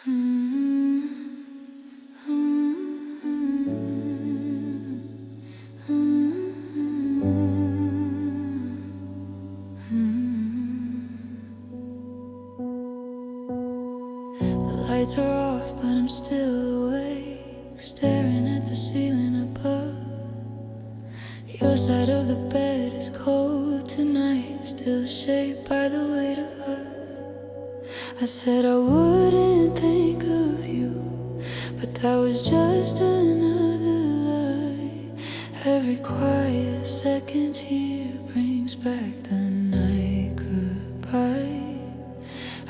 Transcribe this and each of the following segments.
Lights are off, but I'm still awake, staring at the ceiling above. Your side of the bed is cold tonight, still shaped by the weight of us. I said I wouldn't think of you, but that was just another lie. Every quiet second here brings back the night goodbye.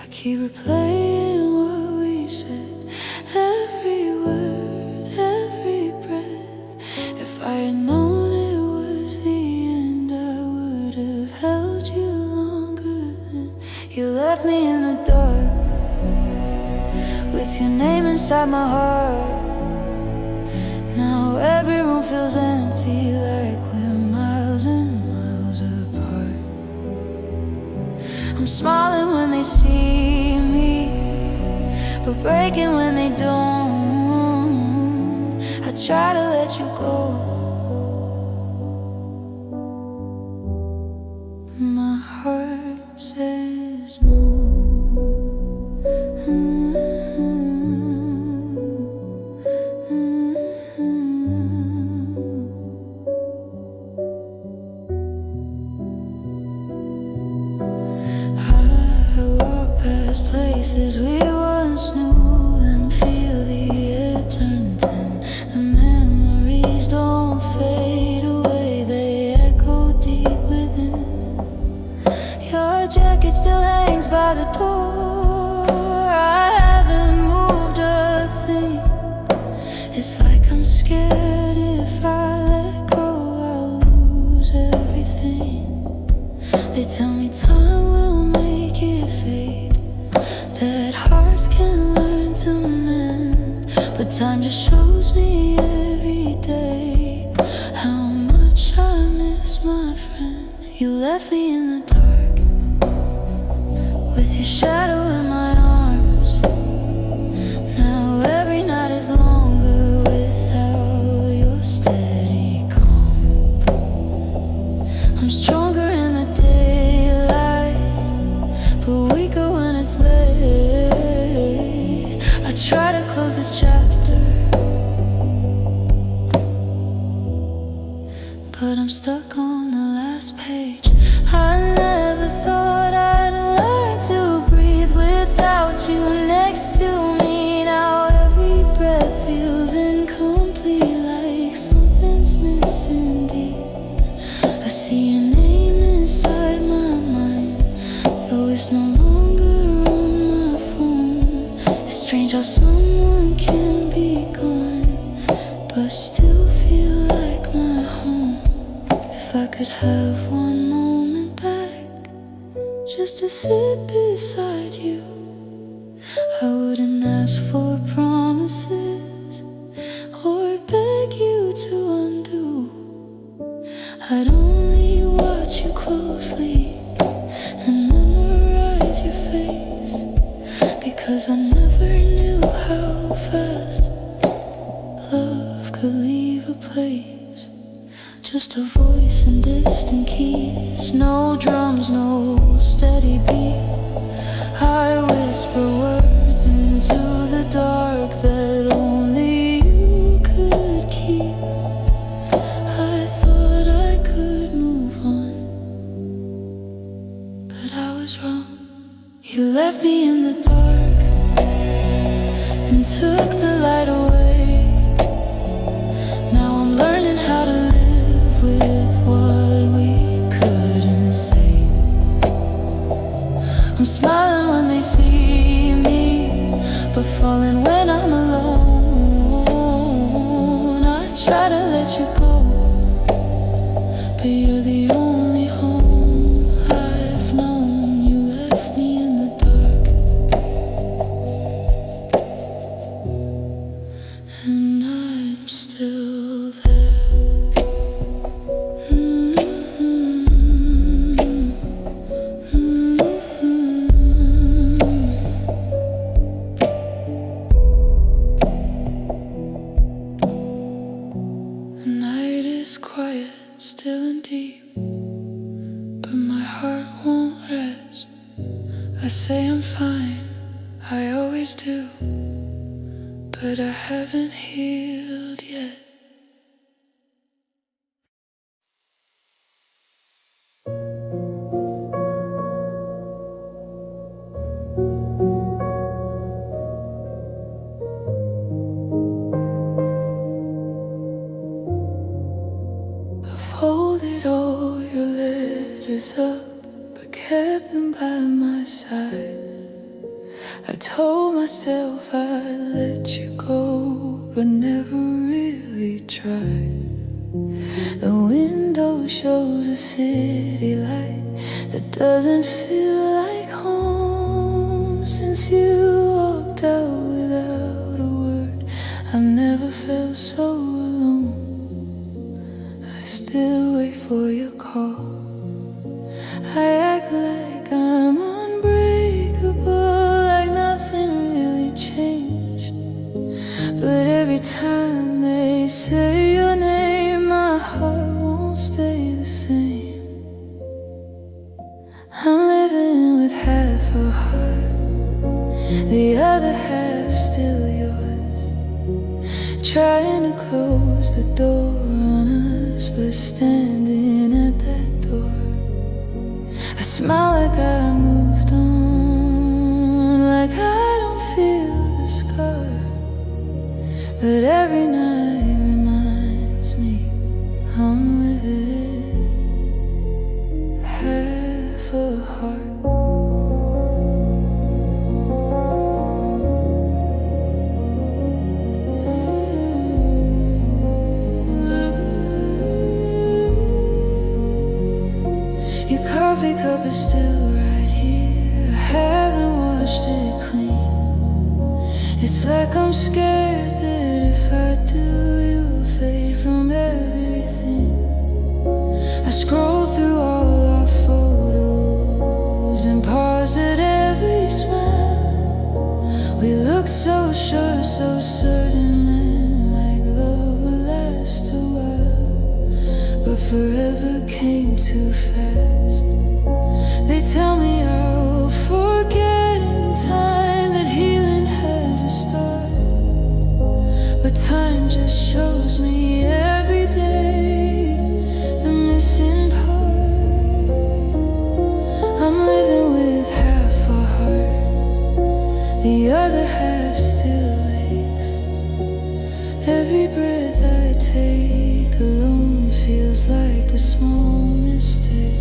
I keep replaying what we said, every word, every breath. If I had known it was the end, I would have held you longer than you left me in the dark, with your name inside my heart. Now every room feels empty, like we're miles and miles apart. I'm smiling when they see me, but breaking when they don't. I try to let you go. My heart says no. Places we once knew and feel the air turn thin. The memories don't fade away, they echo deep within. Your jacket still hangs by the door, I haven't moved a thing. It's like I'm scared if I let go, I'll lose everything. They tell me time will make it fade, that hearts can learn to mend, but time just shows me every day how much I miss my friend. You left me in the dark, with your shadow in my arms. Now every night is longer without your steady calm. I'm stronger in the daylight, but weaker when it's late. I try to close this chapter, but I'm stuck on the last page. I never thought I'd learn to breathe without you next to me. Now every breath feels incomplete, like something's missing deep. I see your name inside my mind, though it's no longer on my phone. It's strange how someone can be gone, but still feel like my home. If I could have one moment back, just to sit beside you, I wouldn't ask for promises or beg you to undo. I'd only watch you closely and memorize your face, because I never knew how fast love could leave a place. Just a voice in distant keys, no drums, no steady beat. I whisper words into the dark that only you could keep. I thought I could move on, but I was wrong. You left me in the dark and took the light away. Now I'm learning how to live with what we couldn't say. I'm smiling when they see me, but falling when I'm alone. I try to let you go, but you're the only home I've known. You left me in the dark, and I'm still there. I say I'm fine, I always do, but I haven't healed yet. I've folded all your letters up, but kept them by my side. I told myself I'd let you go, but never really tried. The window shows a city light that doesn't feel like home. Since you walked out without a word, I've never felt so alone. I still wait for your call. I act like I'm unbreakable, like nothing really changed. But every time they say your name, my heart won't stay the same. I'm living with half a heart, the other half still yours. Trying to close the door on us, but standing at that door. I smile like I moved on, like I don't feel the scar. But every night reminds me I'm living half a heart. Your coffee cup is still right here, I haven't washed it clean. It's like I'm scared that if I do, you'll fade from everything. I scroll through all our photos and pause at every smile. We look so sure, so certain, and like love will last a while. But forever came too fast. They tell me I'll forget in time, that healing has a start. But time just shows me every day the missing part. I'm living with half a heart, the other half still aches. Every breath I take alone feels like a small mistake.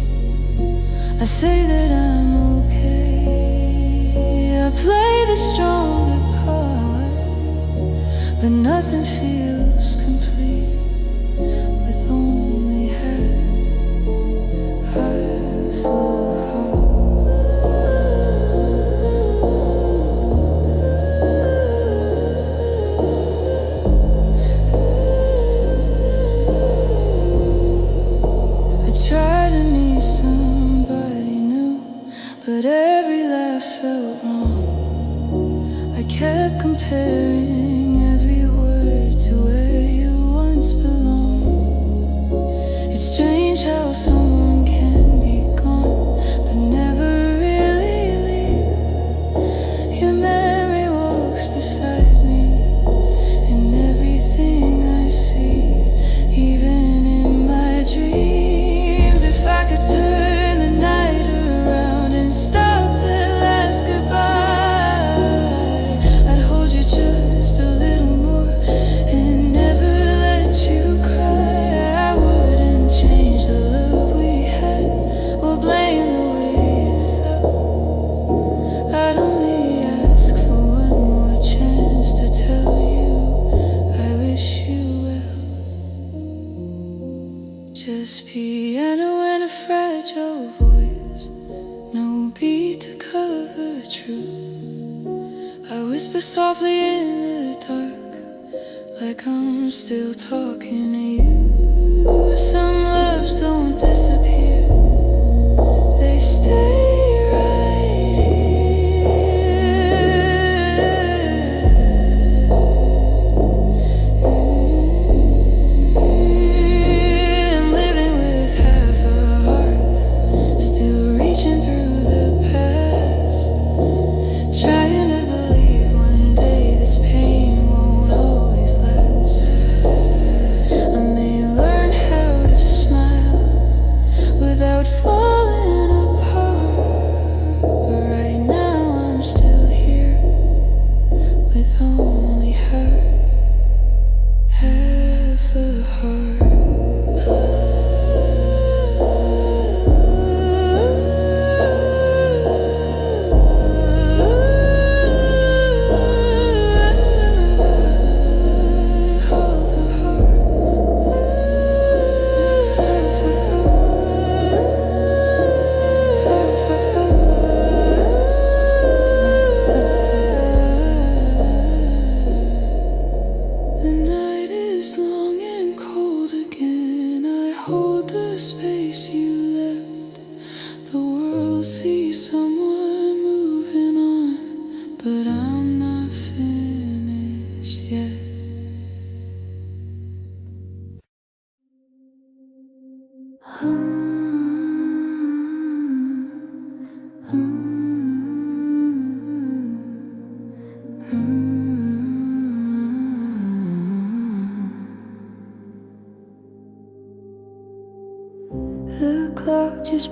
I say that I'm okay, I play the stronger part, but nothing feels complete with only half a heart. I try to meet somebody new, but every laugh felt wrong. I kept comparing every word to where you once belonged. It's strange how someone can be gone, but never really leave. Your memory walks beside me in everything I see, even in my dreams. If I could turn the night around and stop that last goodbye, I'd hold you just a little more and never let you cry. I wouldn't change the love we had or blame the way it felt. I'd only ask for one more chance to tell you I wish you well. Just piano and a fragile voice, no beat to cover truth. I whisper softly in the dark, like I'm still talking to you. Some loves don't disappear, they stay right here. I'm living with half a heart, still reaching through the past.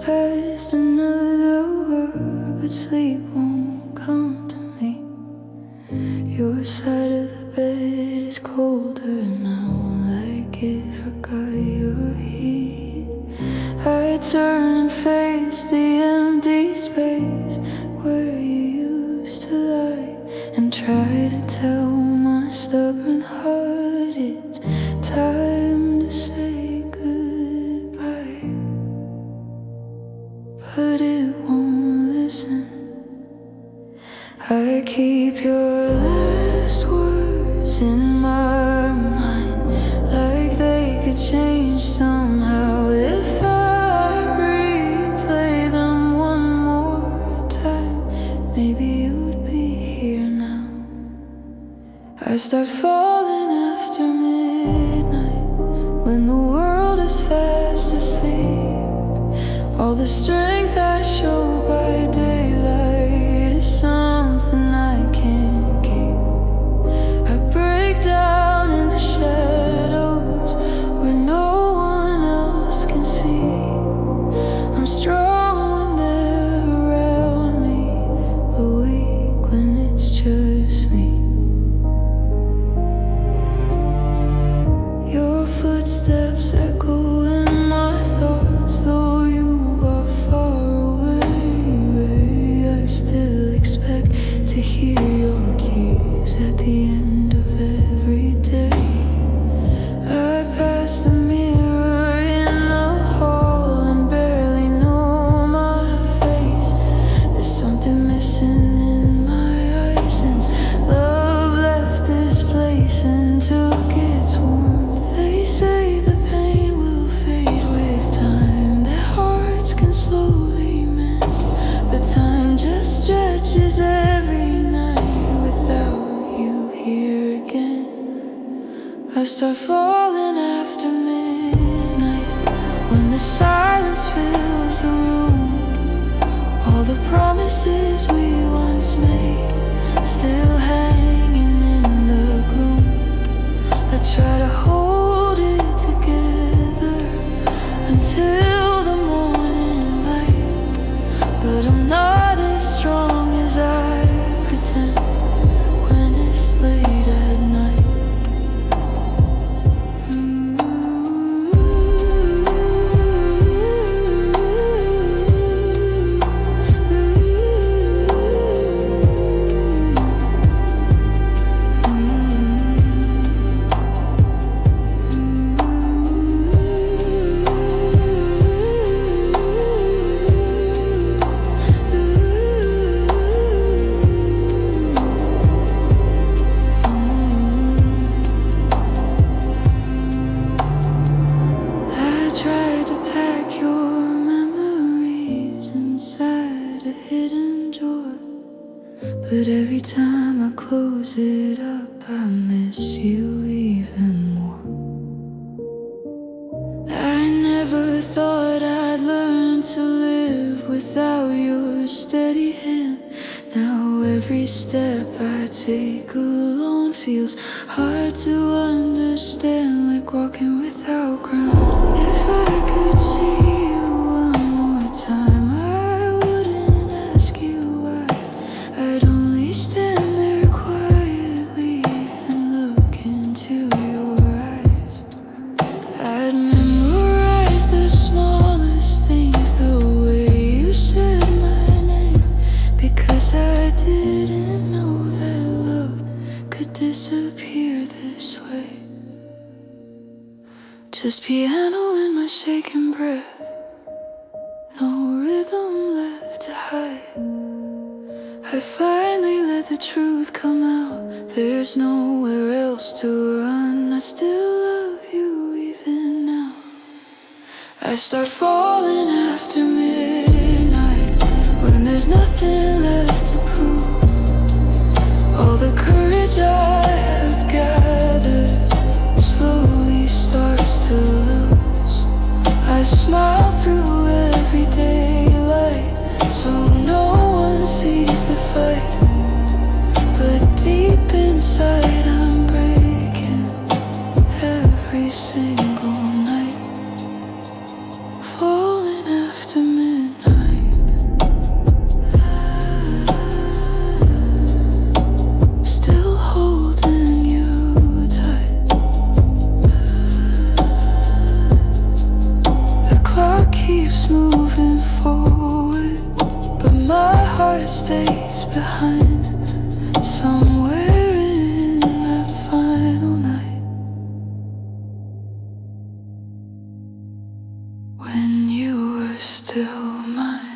past another word, but sleep won't come to me. Your side of the bed is colder now, like it forgot your heat. I turn and face the empty space where you used to lie, and try to tell my stubborn heart it's time to say goodbye. But it won't listen. I keep your last words in my mind, like they could change somehow if I replay them one more time. Maybe you'd be here now. I start falling after midnight, when the world is fast asleep. All the strength I show by daylight is something I can't keep. I break down in the shadows where no one else can see. I'm strong when they're around me, but weak when it's just me. Your footsteps echo in my thoughts, though you are far away. I still expect to hear your keys at the end of every day. I pass the mirror in the hall and barely know my face. There's something missing in my eyes since love left this place and took its warmth. They say the pain will fade with time, that hearts can slowly mend, but time just stretches every night without you here again. I start falling after midnight, when the silence fills the room. All the promises we once made still hanging in the gloom. I try to hold it together until the morning light, but I'm not as strong as I pretend when it's late at night. But every time I close it up, I miss you even more. I never thought I'd learn to live without your steady hand. Now every step I take alone feels hard to understand, like walking without ground. If I could see you one more time, I wouldn't ask you why. I'd only stand there quietly and look into your eyes. I'd memorize the smallest things, the way you said my name, because I didn't know that love could disappear this way. Just piano in my shaking breath, no rhythm left to hide. I finally let the truth come out, there's nowhere else to run. I still love you even now. I start falling after midnight, when there's nothing left to prove. All the courage I have gathered slowly starts to lose. I smile through every daylight, so no one sees the fight. But deep inside I'm breaking every single night, falling after midnight. mind, somewhere in that final night, when you were still mine.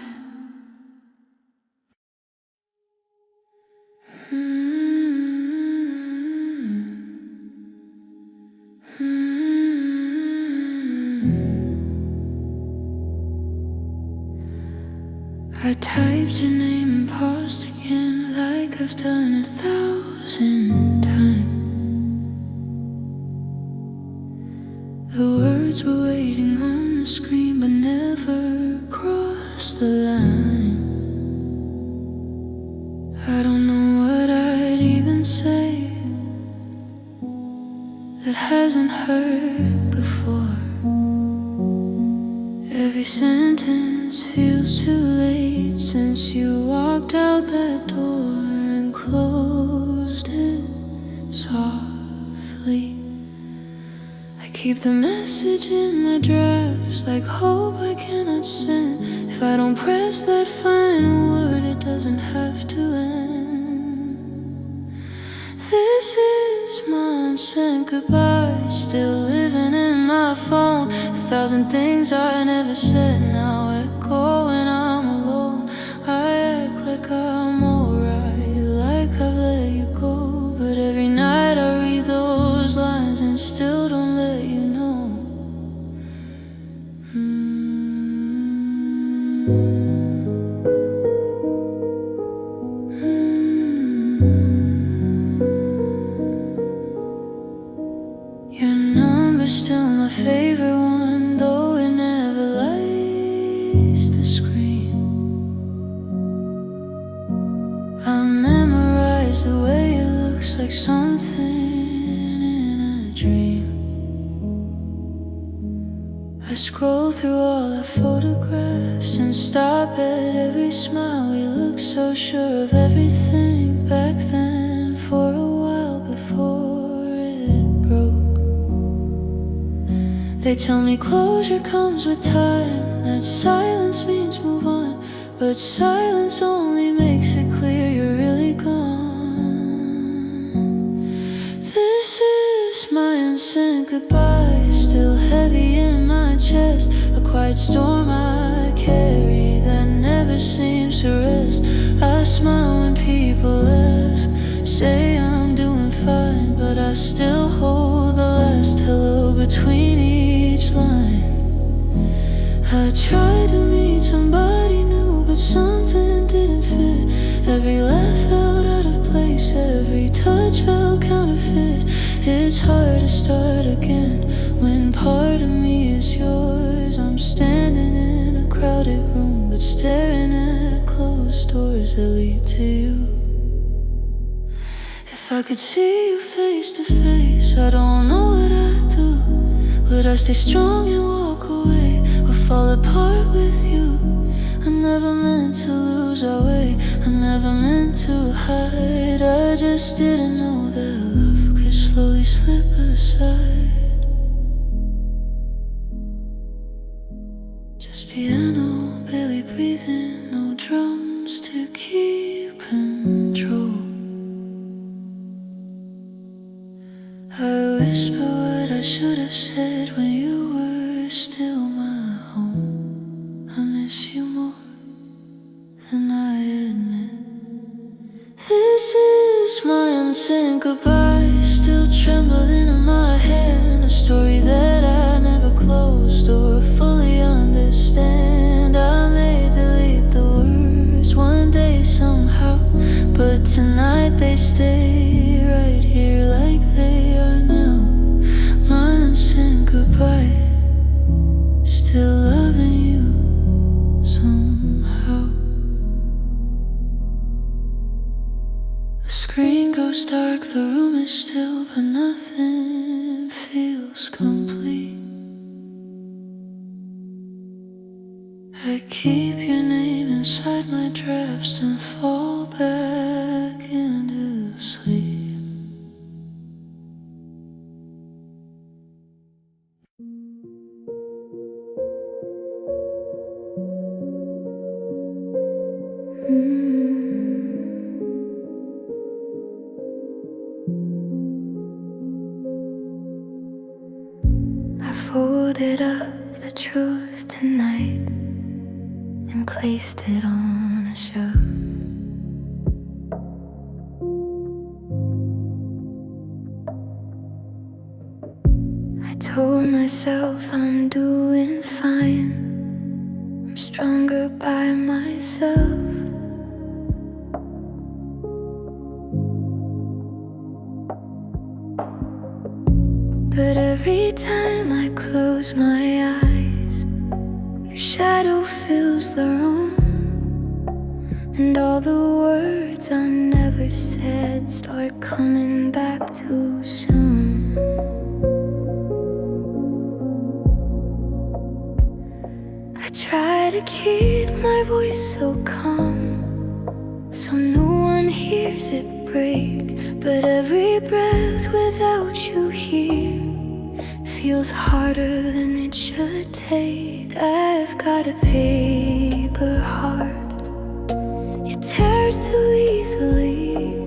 I typed your name and paused again, like I've done 1,000 times. The words were waiting on the screen, but never crossed the line. I don't know what I'd even say that hasn't heard before. Every sentence feels too late since you walked out that door and closed it softly. I keep the message in my drafts, like hope I cannot send. If I don't press that final word, it doesn't have to end. This is my unsent goodbye, still living in my phone. 1,000 things I never said now echo when I'm alone. I act like I'm alright, like I've let you go, but every night I read those lines and still don't let you know. Your number's still my favorite one, though it never lights the screen. I memorized the way it looks like something in a dream. I scroll through all our photographs and stop at every smile. We looked so sure of everything back then, for a while before it broke. They tell me closure comes with time, that silence means move on, but silence only makes it clear you're really gone. This is my unsent goodbye, still heavy in my chest, a quiet storm I carry that never seems to rest. I smile when people ask, say I'm doing fine, but I still hold the last hello between each line. I tried to meet somebody new, but something didn't fit. Every laugh felt out of place, every touch felt counterfeit. It's hard to start again when part of me is yours. I'm standing in a crowded room, but staring at closed doors that lead to you. If I could see you face to face, I don't know what I'd do. Would I stay strong and walk away, or fall apart with you? I never meant to lose our way, I never meant to hide. I just didn't know that love could slowly slip aside. Just piano, barely breathing, no drums to keep control. I whisper what I should have said when you were still my home. I miss you more than I admit. This is my unsent goodbye, still trembling in my hand. A story that I never closed or fully understand. I may delete the words one day somehow, but tonight they stay right here like they are now. My unsent goodbye, still loving you somehow. The screen goes dark, the room is still, but nothing feels complete. I keep your name inside my drafts and fall back into sleep. wrote it up, the truth tonight, and placed it on a shelf. I told myself I'm doing fine, I'm stronger by myself. But every time I close my eyes, your shadow fills the room, and all the words I never said start coming back too soon. I try to keep my voice so calm, so no one hears it break, but every breath without you here feels harder than it should take. I've got a paper heart, it tears too easily.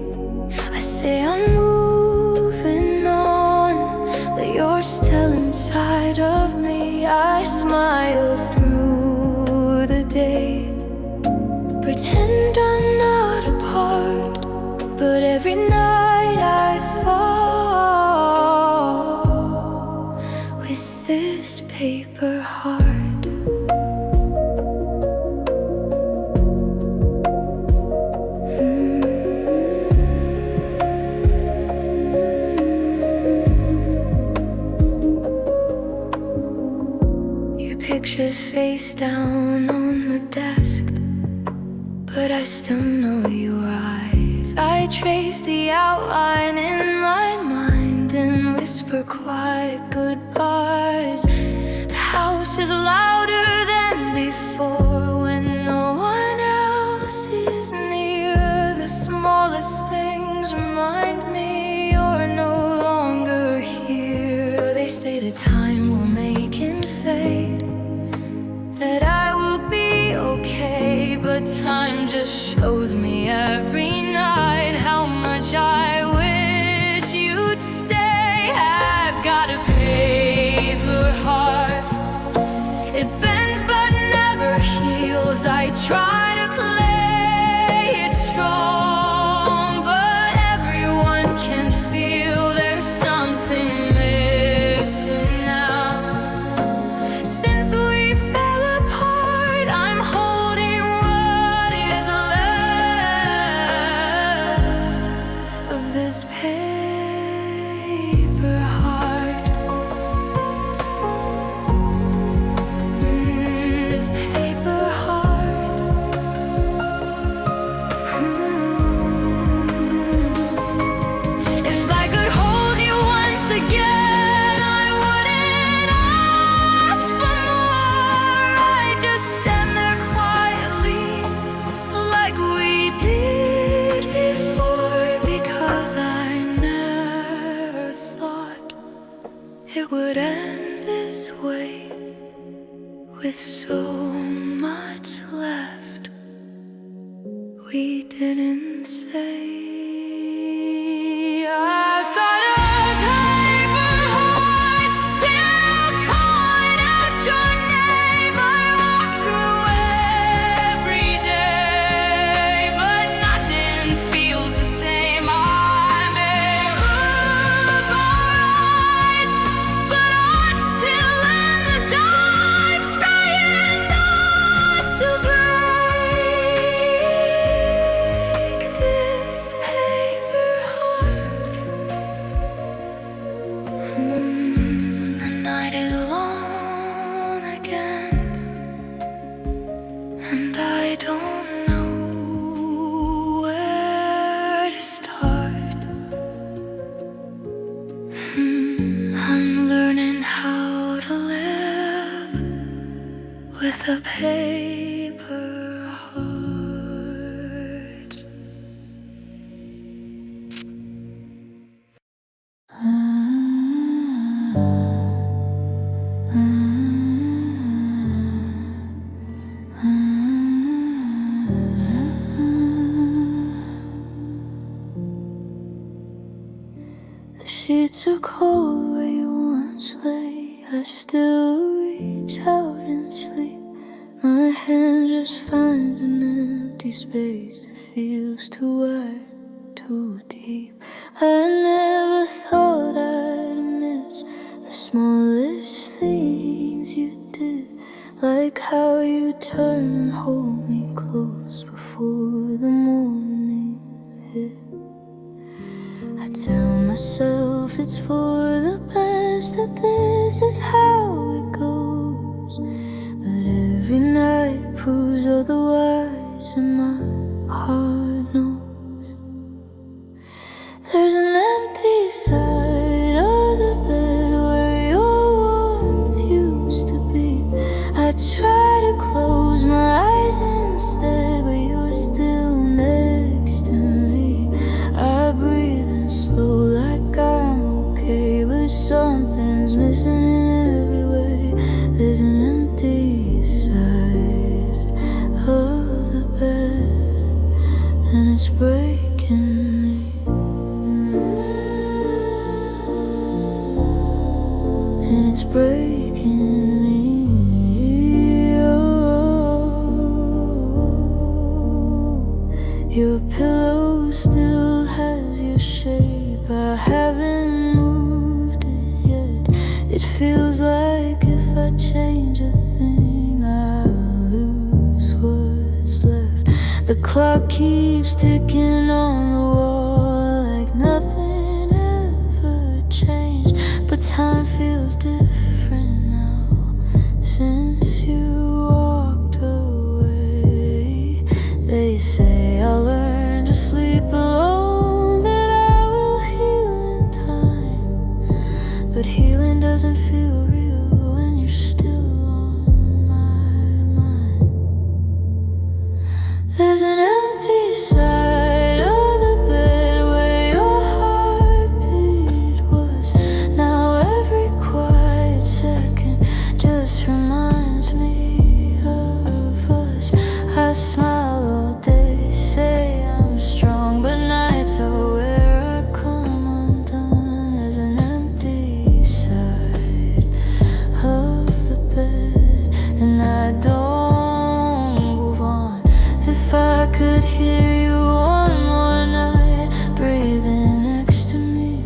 I say I'm moving on, but you're still inside of me. I smile through the day, pretend I'm not a part, but every night I fall with this paper heart. Your picture's face down on the desk, but I still know your eyes. I trace the outline in my mind and whisper quiet goodbyes. The house is louder than before when no one else is near. The smallest things remind me you're no longer here. They say that time will make it fade, that I will be okay, but time just shows me every night how much I wish you'd stay. I've got a paper heart, it bends but never heals. I try to play it strong, but everyone can feel there's something missing now. Since we fell apart, I'm holding what is left of this paper heart. This paper heart. If I could hold you once again, I wouldn't ask for more. I'd just stand there quietly like we did before, because I never thought it would end this way, with so much left we didn't say. I've got a paper heart, still calling out your name. I walk through every day, but nothing feels the same. I may look alright, but I'm still in the dark, trying not to break this paper heart. The night is long again, and I don't know where to start. I'm learning how to live with a paper heart. The sheets are cold where you once lay. I I still reach out and sleep. My hand just finds an empty space that feels too wide, too deep. I never thought I'd miss the smallest things you did, like how you turn and hold me close before the morning hit. I tell myself it's for the best, that this is how it goes, but every night proves otherwise, and my heart knows. There's an empty side of the bed where your warmth used to be. I try to close my eyes instead, but you're still next to me. I breathe in slow like I'm okay, but something's missing in every way. There's an empty side of the bed, and it's breaking me. And it's breaking me. Oh, your pillow still has your shape. I haven't moved it yet. It feels like if I change a thing, I'll lose what's left. The clock keeps ticking on the wall like nothing ever changed, but time feels different now since you walked away. They say I'll learn to sleep alone, that I will heal in time, but healing doesn't feel real when you're still on my mind. There's an empty side of the bed where your heartbeat was. Now every quiet second just reminds me of us. I smile all day, say I'm strong, but nights are where I come undone. There's an empty side of the bed, and I don't move on. If I could hear you one more night breathing next to me,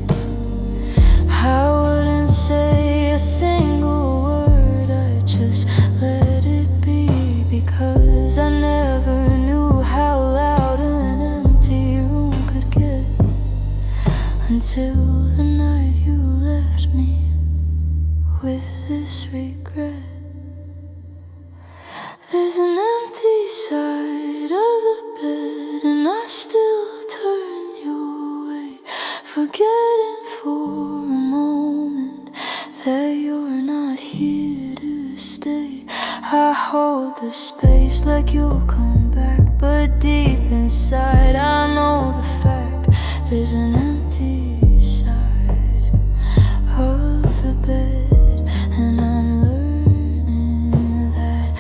I wouldn't say a single word, I'd just let it be, because I never knew how loud an empty room could get, until the night you left me with this regret. There's an empty side of the bed, and I still turn your way, forgetting for a moment that you're not here to stay. I hold the space like you'll come back, but deep inside I know the fact. There's an empty side of the bed, and I'm learning that.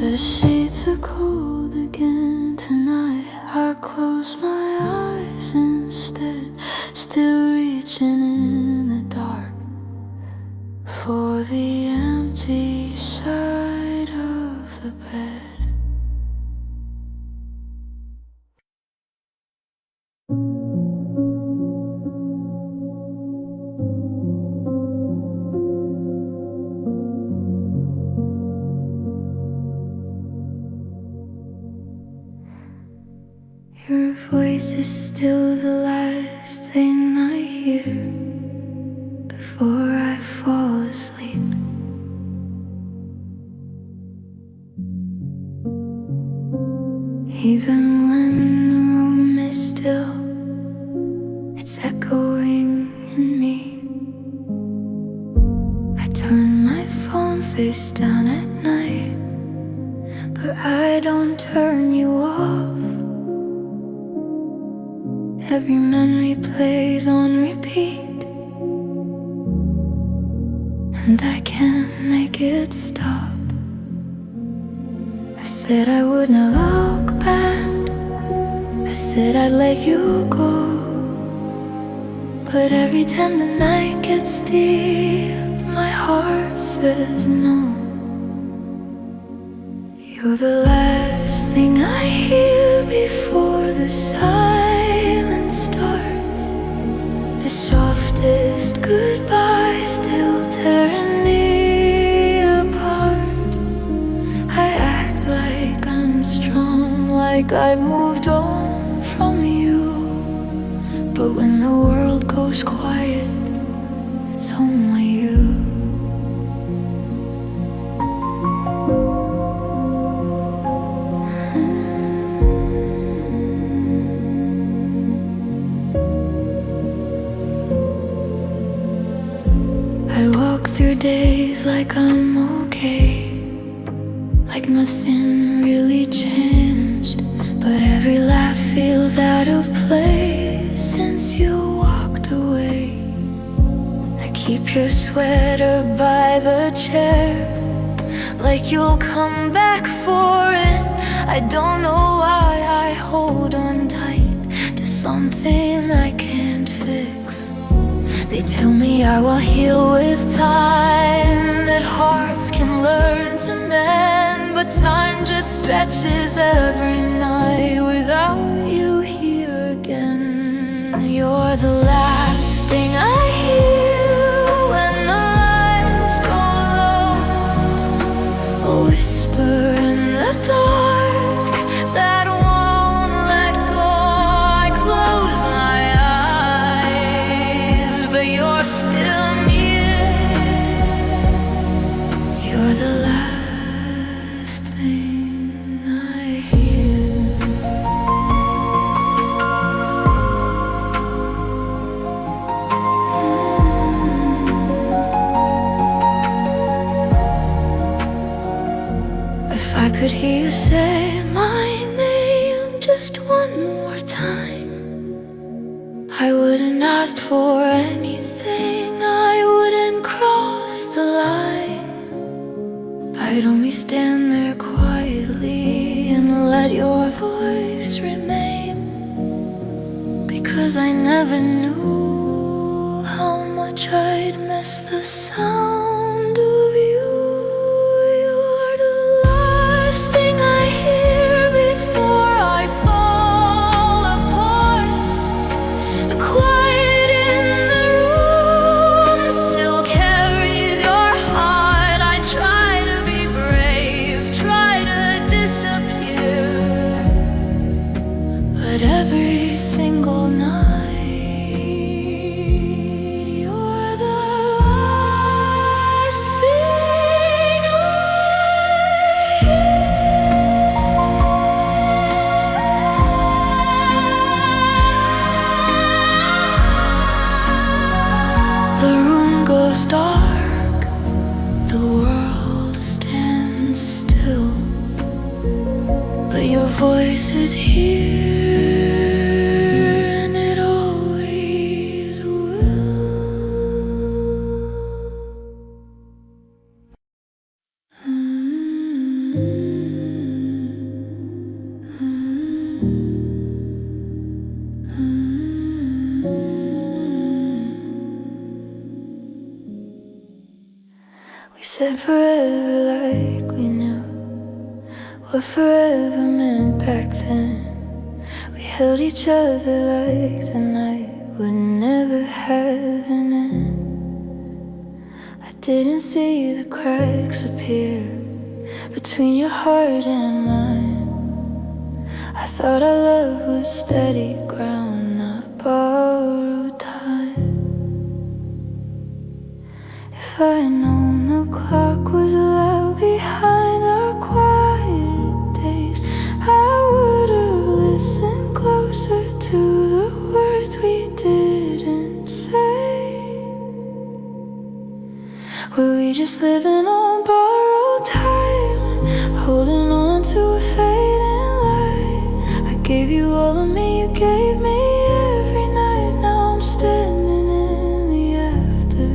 The sheets are cold again tonight. I close my eyes instead, still reaching in the dark for the empty side of the bed. Your voice is still the last thing I hear before I fall asleep. Even when the room is still, it's echoing in me. I turn my phone face down at night, but I don't turn you off. Every memory plays on repeat, and I can't make it stop. I said I would not look back, I said I'd let you go, but every time the night gets deep, my heart says no. You're the last thing I hear before the silence starts. The softest goodbye still tearing me apart. I act like I'm strong, like I've moved on from you, but when the world goes quiet, it's only you. I walk through days like I'm okay, like nothing really changed, but every laugh feels out of place since you walked away. I keep your sweater by the chair, like you'll come back for it. I don't know why I hold on tight to something I can't fix. They tell me I will heal with time, that hearts can learn to mend, but time just stretches every night without you here again. You're the last thing I hear when the lights go low, a whisper in the dark that won't let go. I close my eyes, but you're still near. You're the last thing I hear. If I could hear you say my name just one more time, I wouldn't ask for anything, I wouldn't cross the line. I'd only stand there quietly and let your voice remain, because I never knew how much I'd miss the sound of you. You're the last thing I hear before I fall apart. The quiet in the room still carries your heart. I try to be brave, try to disappear, but every single night you're the last thing I hear. The room goes dark, the world stands still, but your voice is here, and it always will. We said forever like we knew what forever meant back then. We held each other like the night would never have an end. I didn't see the cracks appear between your heart and mine. I thought our love was steady ground, not borrowed time. If I had known the clock was loud behind our quiet days, I would have listened closer to the words we didn't say. Were we just living on borrowed time, holding on to a fading light. I gave you all of me, you gave me every night. Now I'm standing in the after,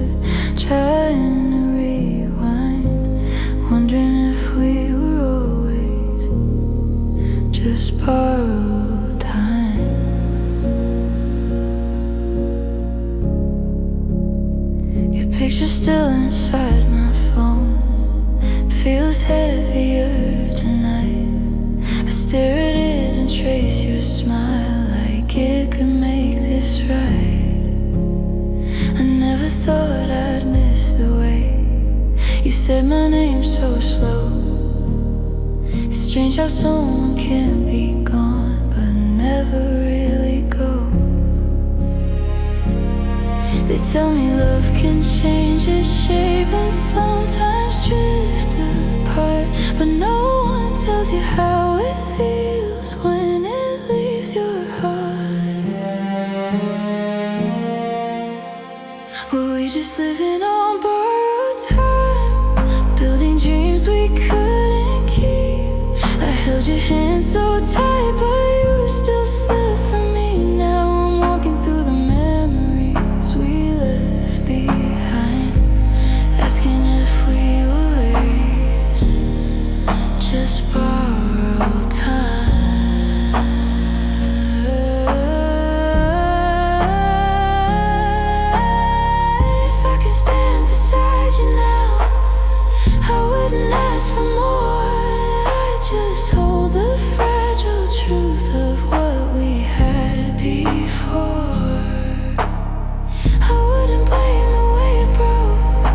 trying to rewind, wondering if we were always just borrowed time. Your picture's still inside my phone, feels heavier tonight. I stare at it and trace your smile like it could make this right. I never thought I'd miss the way you said my name so slow. It's strange how someone can be gone but never really go. They tell me love can change its shape and sometimes drift apart, but no one tells you how it feels when it leaves your heart. Were we just living on borrowed time, building dreams we couldn't keep? I held your hand so tight, but you still slip from me. Now I'm walking through the memories we left behind, asking if we were just borrowed time. If I could stand beside you now, I wouldn't ask for more. I'd just hold the fragile truth of what we had before. I wouldn't blame the way it broke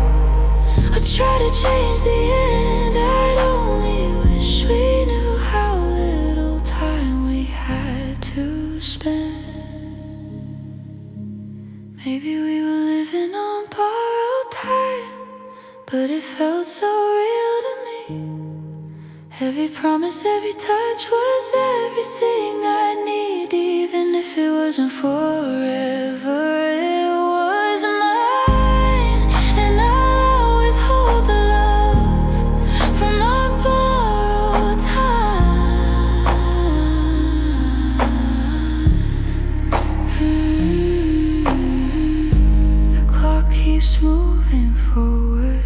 or try to change the end. I'd only wish we knew how little time we had to spend. Maybe we were living on borrowed time, but it felt so real to me. Every promise, every touch was everything I need. Even if it wasn't forever, it was mine. And I'll always hold the love from our borrowed time. The clock keeps moving forward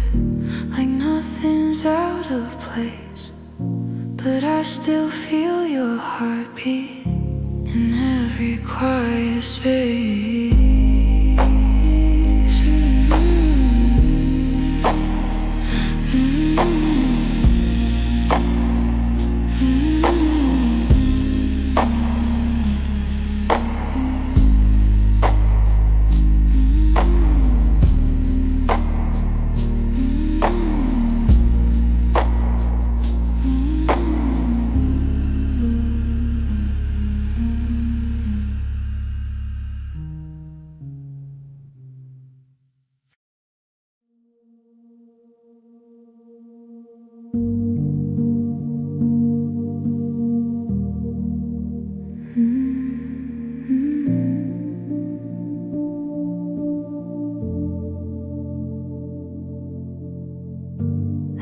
like nothing's out of place, but I still feel your heartbeat in every quiet space.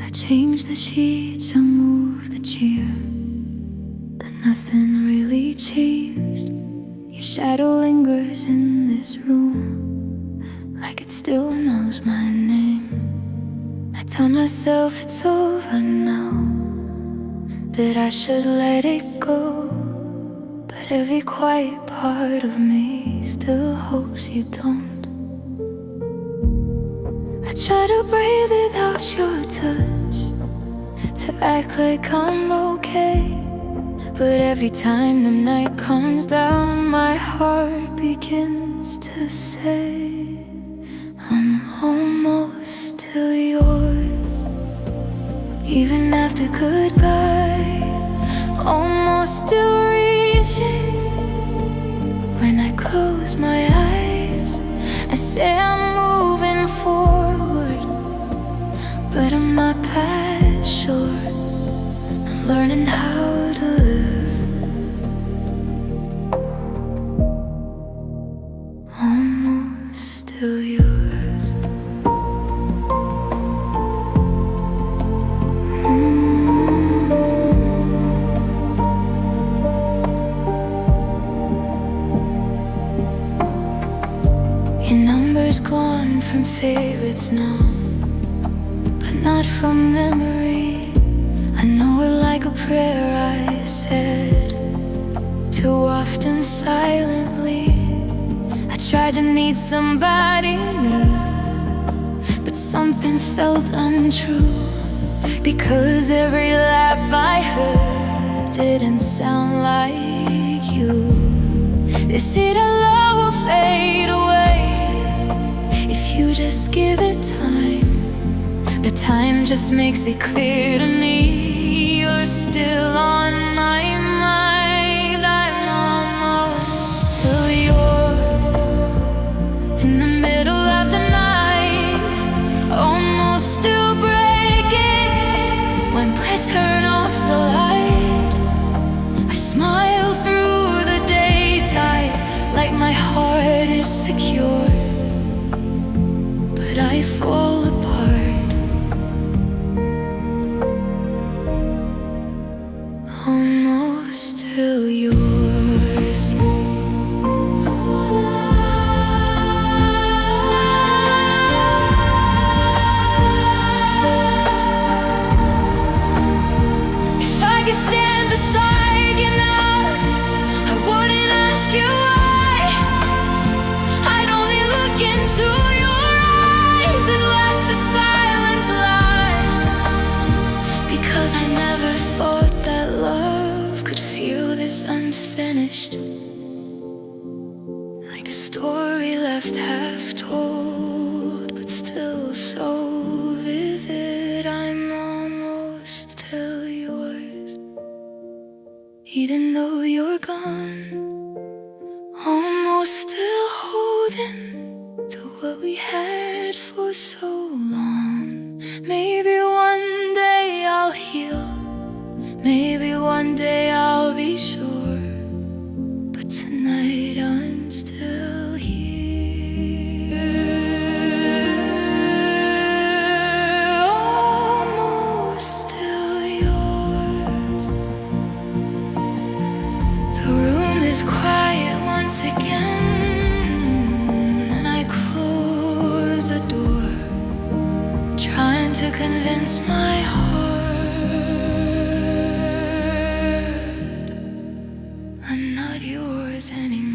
I changed the sheets, I moved the chair, but nothing really changed. Your shadow lingers in this room like it still knows my name. I tell myself it's over now, that I should let it go, but every quiet part of me still hopes you don't. I try to breathe without your touch, to act like I'm okay, but every time the night comes down, my heart begins to say, I'm almost still yours. Even after goodbye, almost still reaching. When I close my eyes, I say I'm moving forward, but I'm not past sure. I'm learning how to live, almost still yours. favorites now, but not from memory. I know it like a prayer I said too often silently. I tried to need somebody new, but something felt untrue, because every laugh I heard didn't sound like you. They say that love will fade away if you just give it time, but time just makes it clear to me you're still on my mind. I'm almost still yours in the middle of the night, almost still breaking when I turn off the light. I smile through the daytime like my heart is secure, but I fall apart. Almost still yours. If I could stand beside you now, I wouldn't ask you why. I'd only look into your eyes and let the silence lie, because I never thought that love could feel this unfinished, like a story left half told, but still so vivid. I'm almost still yours, even though you're gone. Almost still holding to what we had for so long. Maybe one day I'll heal, maybe one day I'll be sure, but tonight I'm still here. Almost still yours. The room is quiet once again, and I close the door, trying to convince my heart I'm not yours anymore.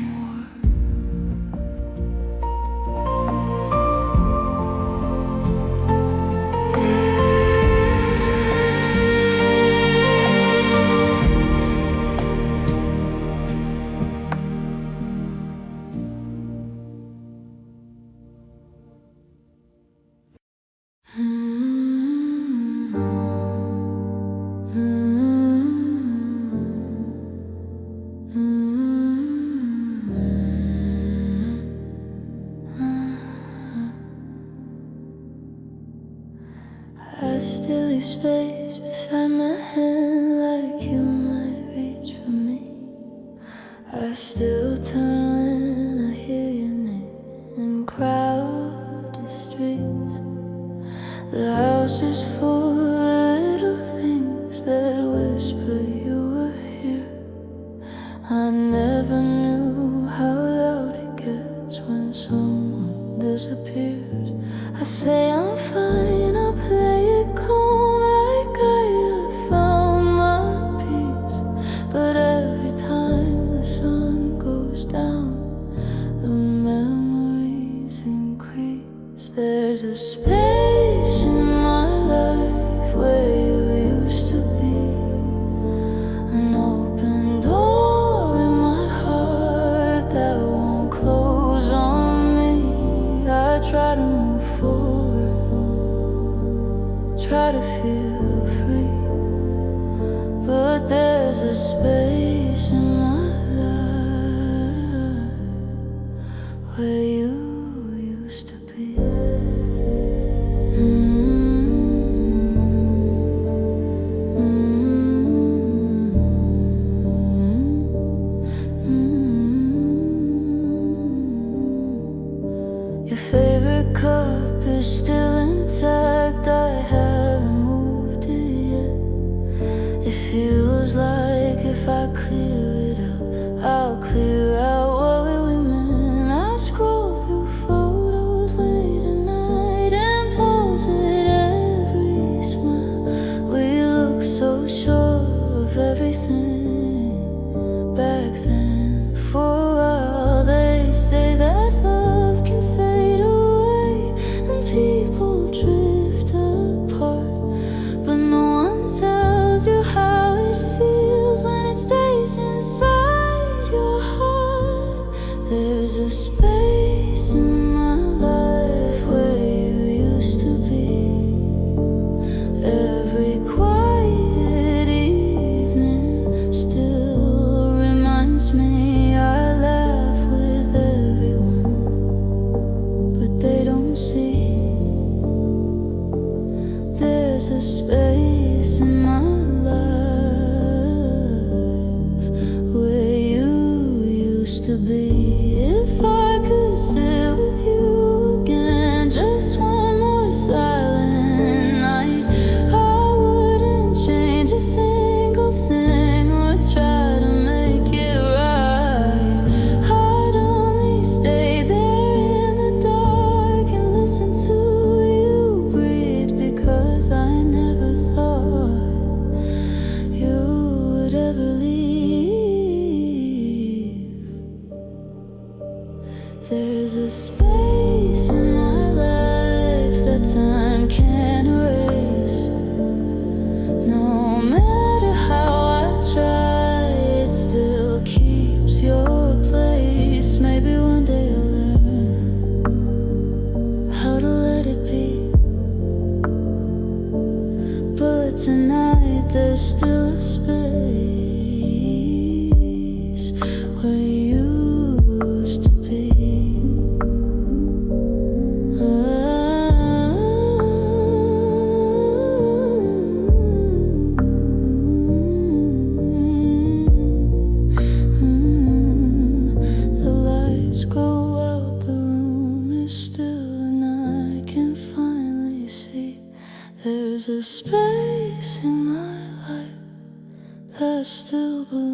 I still leave space beside my hand, like you might reach for me. I still turn when I hear your name in crowded streets. The house is full of little things that whisper you were here. I never knew how loud it gets when someone disappears. I say I'm fine, I play it calm like I have found my peace. But every time the sun goes down, the memories increase. There's a space in my life where you used to be, an open door in my heart that won't close on me. I try to move forward, try to feel free, but there's a space in my life where you used to be. Your favorite cup is still intact, I haven't moved it yet. It feels like if I There's a space in my life where you used to be. If I could sit with you again, just one more silent night, I wouldn't change a single thing or try to make it right. I'd only stay there in the dark and listen to you breathe, because I never thought you would ever leave. There's a space in my life that time can't erase. No matter how I try, it still keeps your place. Maybe one day I'll learn how to let it be, but tonight there's still a space where you used to be. The lights go out, the room is still, and I can finally see there's a space in my life that still belongs.